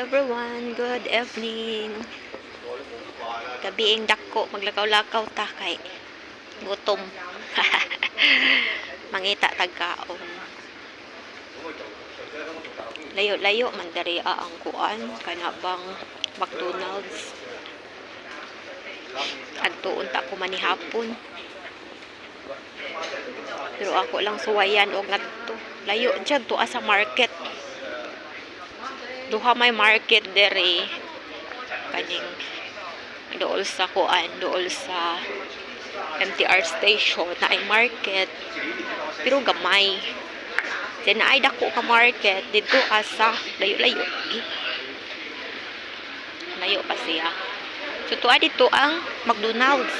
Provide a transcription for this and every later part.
everyone, good evening. Gabiing dako, maglakaw-lakaw ta kay gutom. Mangita tagkaon. Layo-layo man diri ang kuan kana bang McDonald's. Adtuon ta ko manihapon. Pero ako lang suwayan og ngadto. Layo jud to sa market. Duha may market dere kaning dool sa kuan, dool sa MTR station na ay market pero gamay. Then ay dako ka market dito sa layo-layo. Layo pa siya. So tuwa dito ang McDonald's.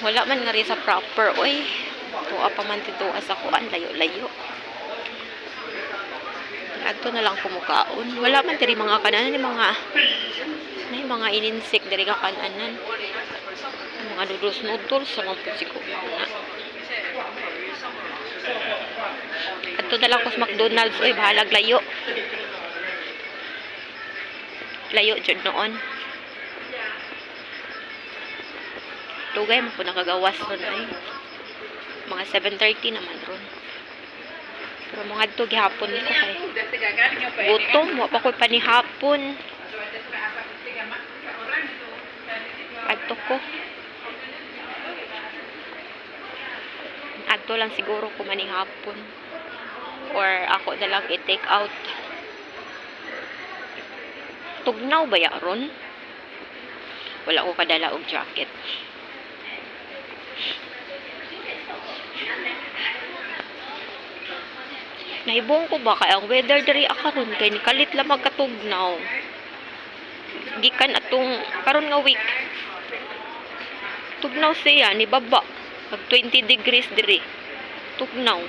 Wala man nga rin sa proper. Oy, tuwa pa man dito sa kuan, layo-layo. Adto na lang kumukaon. Wala man diri mga kananan ni mga ininsik diri ka kananan. Mga noodles sa mga putsiko. Adto na lang ko sa McDonald's. Oy, bahalag layo. Layo jud noon. Tugay mo po nakagawas ron ay. Mga 7:30 naman ron. Pero mga adto gihapon ko kay gutom wa pa koy panihapon. Adto ko. Adto lang siguro ko manihapon. Or ako na lang i-take out. Tugnaw ba ya ron? Wala ko kadala og jacket. Naibong ko ba kay ang weather diri akaron kay nikalit lang magkatugnaw. Gikan atong karon nga week. Tugnaw siya ni baba. Pag 20 degrees diri. Tugnaw.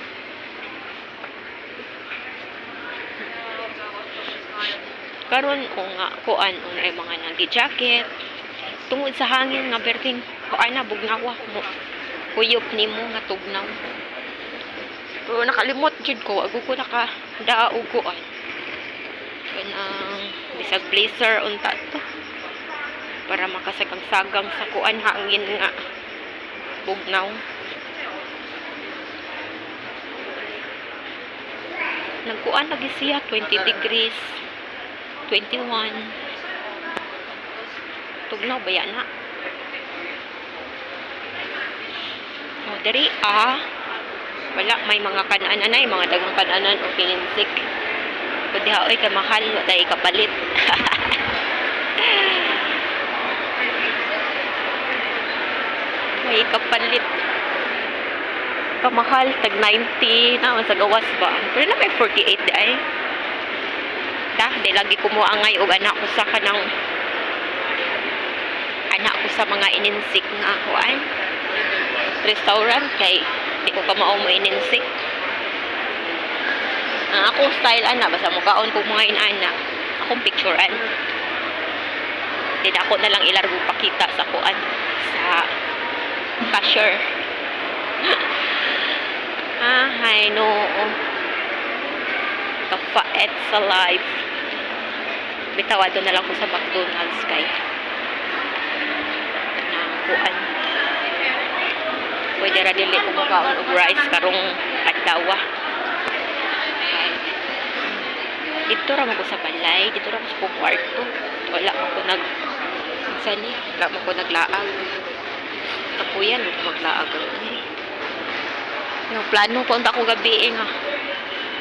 Karon ko nga kuan unay mga nagi-jacket. Tungod sa hangin nga berting kuan na bugnawa mo. Kuyop nimo nga tugnaw. Pero nakalimot jud ko, ako ko nakadaog ko ay. Kanang bisag blazer unta to. Para makasagang-sagang sa kuan hangin nga bugnaw. Nagkuan lagi siya 20 degrees, 21. Tugnaw ba yan na? O diri wala may mga kananan ay mga dagang kananan o pininsik. Pwede haoy ka mahal wa tay kapalit. May kapalit. Kamahal tag 90 na sa gawas ba. Pero na may 48 ay. Di lagi ko mo angay og anak ko sa kanang anak ko sa mga ininsik nga kuan. Restaurant kay di ko ka mao mo ininsik. Ang akong style ana basta mo kaon kog mga inana. Akong picturean. Then ako na lang ilargo pakita sa kuan sa cashier. Hay no. Kafaet sa life. Bitawado na lang ko sa McDonald's kay na kuan. Pwede ra dili ko makaon og rice karong adlaw. Dito ra mo ko sa balay, dito ra ko sa kwarto. Wala mo ko wala mo ko naglaag. Tapuyan mo ko maglaag ron. Yung plano ko unta ko gabi nga.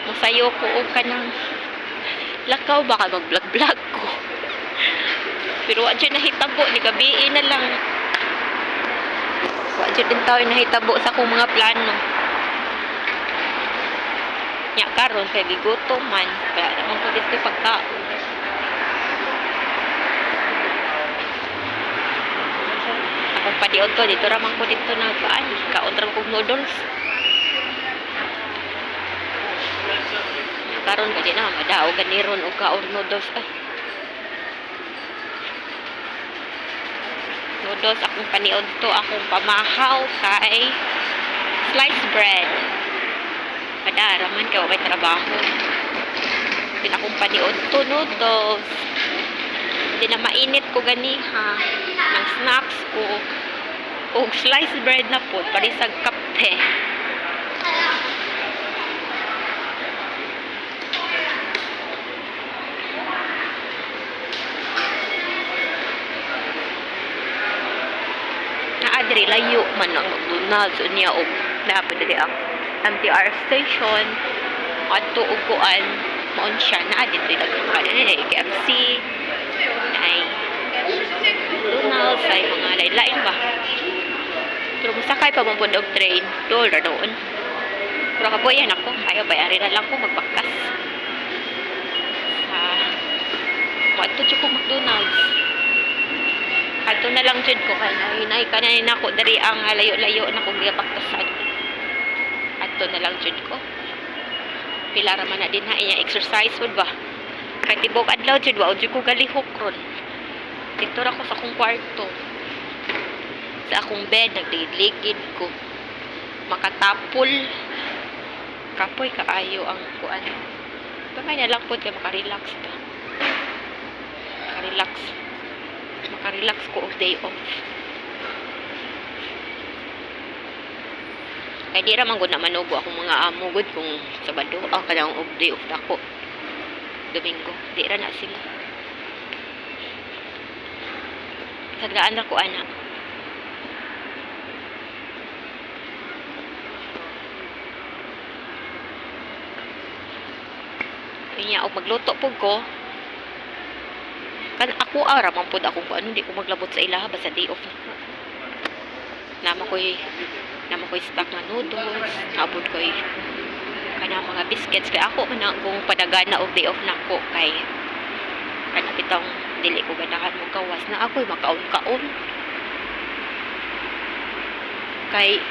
Musayo ko og kanang lakaw baka mag-vlog ko. Pero adyo nahitabo ni gabi na lang. Adyo din tao nahitabo sa akong mga plano. Nya karon kay gigutom man kaya naman ko dito pagkaon. Akong padiod to dito ra man ko dito nagkaan kaon ra kog noodles. Karon gadi na madaog ganiron og kaon noodles ay. Noodles akong paniod to akong pamahaw kay sliced bread. Padara man kay may trabaho. Pinakong paniod to noodles. Hindi na mainit ko ganiha. Ng snacks ko. O sliced bread na po. Parisag kape. Naadri layo man ang McDonald's unya og dapat diri ang MTR station adto og kuan maon siya na dito daghan ay KFC ay McDonald's ay mga lain-lain ba pero musakay pa man pud og train dol ra doon pero kabuyan ako ayaw bayarin na lang ko magbakas sa adto jud ko McDonald's. Ato na lang jud ko kay nay kanan nako dari ang layo-layo na kog gapaktasan. Ato na lang jud ko. Pila ra man na din ha iya exercise jud ba. Kay tibok adlaw jud wa jud ko galihok ron. Dito ra ko sa akong kwarto. Sa akong bed nagligid ko. Makatapol. Kapoy kaayo ang kuan. Pagay na lang pud kay maka-relax ta. Maka-relax ko of day off. Kaya di raman ko na manubo akong mga amo good kung Sabado ang kanang of day off dako. Domingo. Di ra na sila. Sagdaan ra ko ana. Kanya og magluto pug ko. Kan ako ara man pud ako ano di ko maglabot sa ilaha basta day off nama ko'y stock na noodles abot ko'y kana mga biscuits kay ako man kung padagana og day off nako kay kana bitang dili ko ganahan mo gawas na ako'y makaon-kaon kay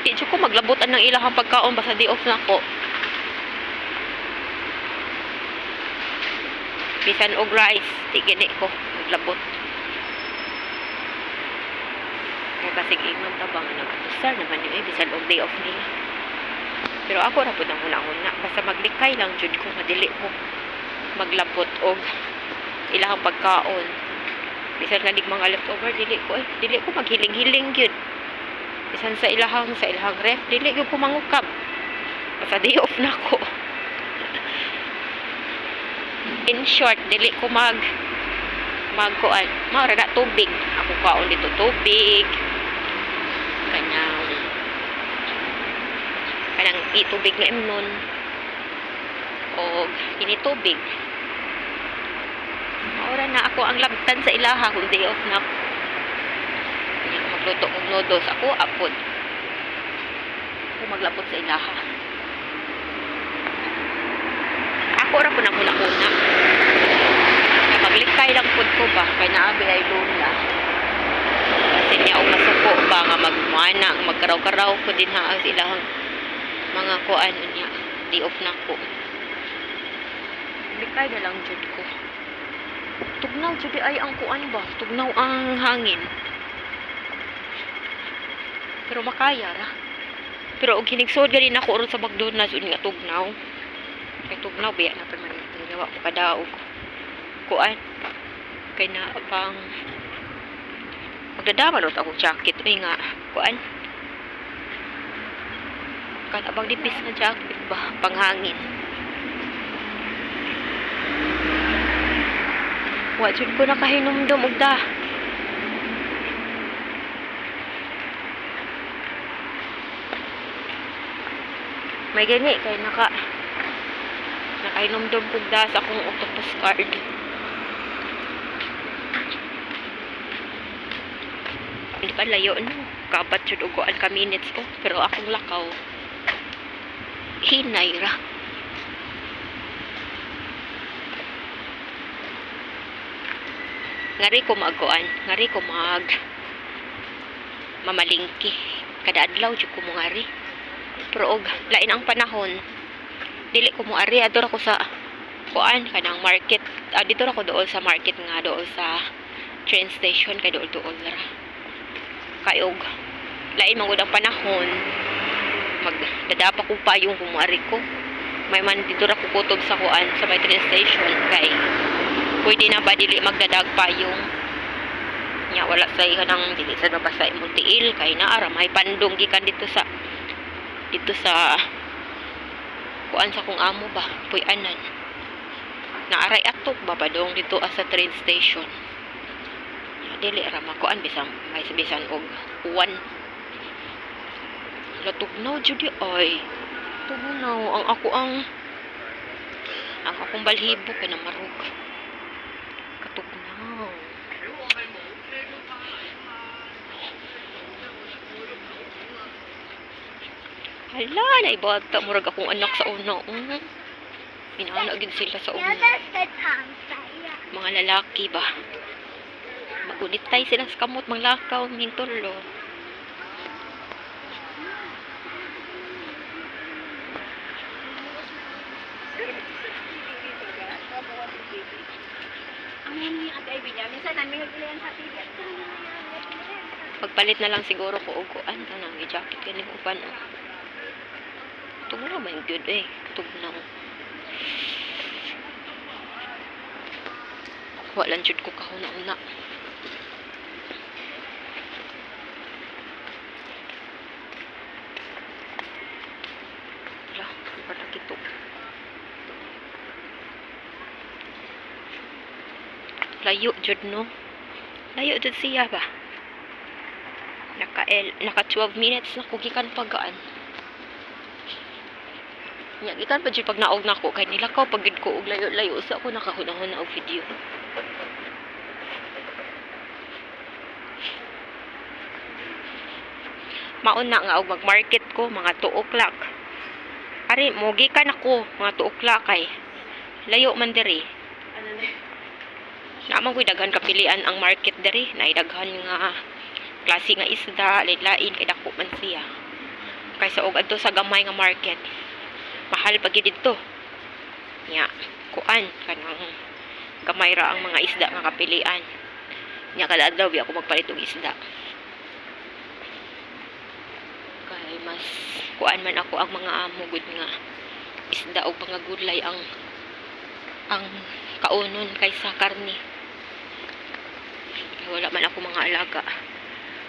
di ko maglabotan ng ilahang pagkaon basta day off nako. Bisan og rice, di gini ko naglabot. Kaya basig ingon tabang nagatusar naman yun bisan og day off nila. Pero ako ra pud ang una-una, basta maglikay lang jud ko madili ko maglabot og ilahang pagkaon. Bisan nga mga leftover dili ko maghiling-hiling gyud. Bisan sa ilahang ref, dili gyud ko mangukab. Basta day off nako. In short, dili ko magkuan. Maura na tubig. Ako kaon dito tubig. Kanang itubig na imnon. O initubig. Maura na ako ang labtan sa ilaha kung day off na ako. Magluto kong noodles. Ako apod. Ako maglabot sa ilaha. Ako ra po na kuna-kuna. Kaya maglikay lang po ko ba. Kaya naabi ay luna. Kasi niya o masuko ba nga magmana. Magkaraw-karaw ko din ha. Ilahang mga kuan niya. Day off na ko. Likay na lang jud ko. Tugnaw jud ay ang kuan ba. Tugnaw ang hangin. Pero makaya ra. Pero og hinigsod ganin ako ron sa McDonald's nga tugnaw. Kay tugnaw biya na permanente gawa ko kadaog kuan kay na pang magdadaman ro ako jacket uy nga kuan kan abang dipis na jacket ba panghangin wa jud ko nakahinumdum og da may gani kay nakainomdom kong da sa akong octopus card. Hindi pa layo, no? Kabat yun ugoan ka minutes ko. Pero akong lakaw, hinay ra. Ngari ko magoan. Ngari ko mamalingki. Kada adlaw dyan ko mo ngari. Pero og, lain ang panahon. Dili ko mo ari adto ako sa kuan kanang market dito ako dool sa market nga dool sa train station kay dool ra kayog lain man gud ang panahon magdadapa ko payong kung mo ari ko may man dito ra kukutob sa kuan sa may train station kay pwede na ba dili magdadag pa yung nya wala sa ihanang dili sa mabasa imong tiil kay naara may pandong gikan dito sa kuan sa kung amo ba puy-anan naaray atok ba padong dito sa train station nya dili ra makuan bisan may bisan og uwan latugnaw jud ay tugnaw ang akong balhibo kay na marug katugnaw hala na ibata murag akong anak sa una inaana gid sila sa una mga lalaki ba magunitay sila sa kamot manglakaw mintullo pagpalit na lang siguro ko og kuan kanang jacket kani uban tugnaw man good tugnaw wala jud ko kahuna-una wala para kito layo jud no layo jud siya ba naka 12 minutes na ko gikan pagaan nya gikan pa jud pag naog nako kay nilakaw pag gid ko og layo-layo sa ako nakahunahuna og video maon na nga og mag-market ko mga 2 o'clock ari mo gikan ako mga 2 o'clock kay layo man diri naman ko'y daghan kapilian ang market diri na daghan nga klase nga isda lain-lain kay dako man siya kaysa og adto sa gamay nga market mahal pag dito nya kuan kanang gamay ra ang mga isda nga kapilian nya kada adlaw ako magpalit og isda kay mas kuan man ako ang mga amo gud nga isda og mga gulay ang kaunon kaysa karne kay wala man ako mga alaga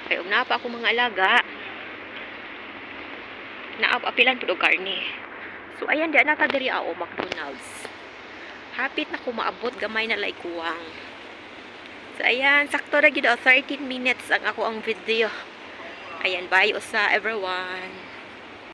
kay og naa pa ako mga alaga naapilan pud og karne so ayan di na ta diri McDonald's hapit na ko maabot gamay na lay kuwang so ayan sakto ra gid 13 minutes ang ako ang video ayan bye usa everyone.